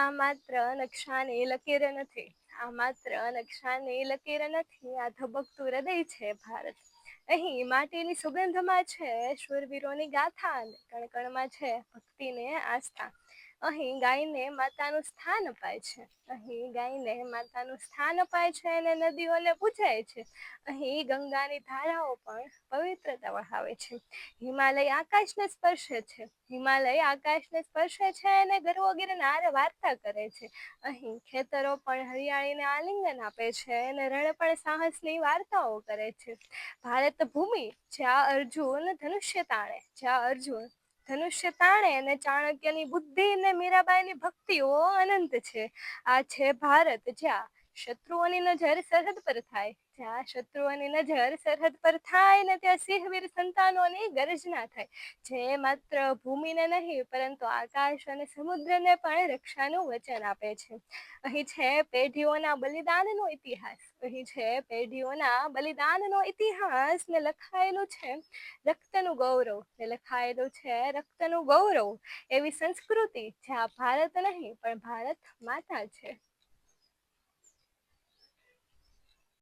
આ માત્ર નકશાની લકીર નથી. આ માત્ર નકશાની લકીર નથી. આ ધબકતું હૃદય છે ભારત. અહીં માટીની સુગંધમાં છે શૂરવીરોની ગાથા, કણકણમાં છે ભક્તિને આસ્થા. અહીં ગાયને માતાનું સ્થાન અપાય છે. અહીં ગાયને માતાનું સ્થાન અપાય છે અને નદીઓને પૂજાય છે. અહીં ગંગાની ધારાઓ પણ પવિત્રતા વહાવે છે. હિમાલય આકાશને સ્પર્શે છે. હિમાલય આકાશને સ્પર્શે છે અને ગર્વ ગિરનાર વાર્તા કરે છે. અહીં ખેતરો પણ હરિયાળીને આલિંગન આપે છે અને રણ પણ સાહસની વાર્તાઓ કરે છે. ભારત ભૂમિ જ્યાં અર્જુન ધનુષ્ય તાણે, જ્યાં અર્જુન ધનુષ્ય તાણે અને ચાણક્યની બુદ્ધિ અને મીરાબાઈની ભક્તિઓ અનંત છે. આ છે ભારત જ્યાં શત્રુઓની નજર સરહદ પર થાય, જ્યાં શત્રુઓની નજર સરહદ પર થાય ને ત્યાં સિંહવીર સંતાનોની ગર્જના થાય. જે માત્ર ભૂમિને નહીં પરંતુ આકાશ અને સમુદ્રને પણ રક્ષાનું વચન આપે છે. અહીં છે પેઢીઓના બલિદાનનો ઇતિહાસ. અહીં છે પેઢીઓના બલિદાનનો ઇતિહાસ ને લખાયેલું છે રક્તનું ગૌરવ, ને લખાયેલું છે રક્તનું ગૌરવ. એવી સંસ્કૃતિ જ્યાં ભારત નહીં પણ ભારત માતા છે.